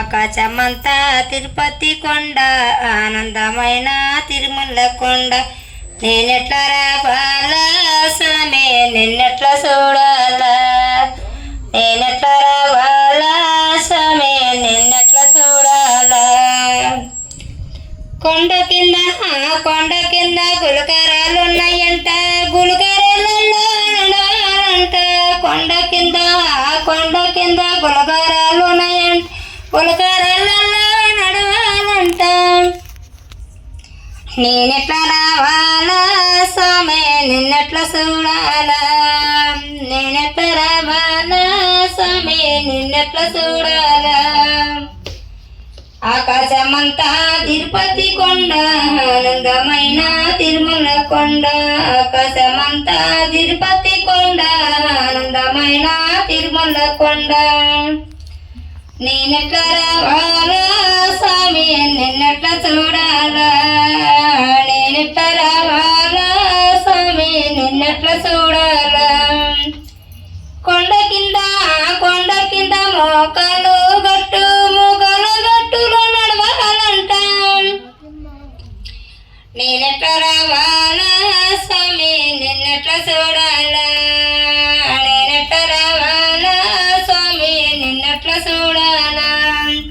ఆకాశమంతా తిరుపతి కొండ ఆనందమైన తిరుమల కొండ నేనెట్లా రావాలా స్వామి నిన్నెట్లా చూడాలా నేనెట్లా రావాలా స్వామి నిన్నెట్లా చూడాలా కొండ కింద గులకరాలున్నాయంట గులకరాలలో నడవాలంట కొండ కింద గులకరాలున్నాయంట గులకరాలలో నడవాలంట నేనెట్లా రావాలా స్వామి నిన్నెట్లా చూడాలా నేనెట్లా రావాలా స్వామి నిన్నెట్లా చూడాలా ఆకాశమంతా తిరుపతి కొండ ఆనందమైన తిరుమల కొండ ఆకాశమంతా తిరుపతి కొండ ఆనందమైన తిరుమల కొండ నేనెట్లా రావాలా స్వామి నిన్నెట్లా చూడాలా నేనెట్లా రావాలా స్వామి నిన్నెట్లా చూడాలా కొండ కింద మోకాలు గట్టులో నడవాలంట నేనెట్లా రావాలా స్వామి నిన్నెట్లా చూడాలా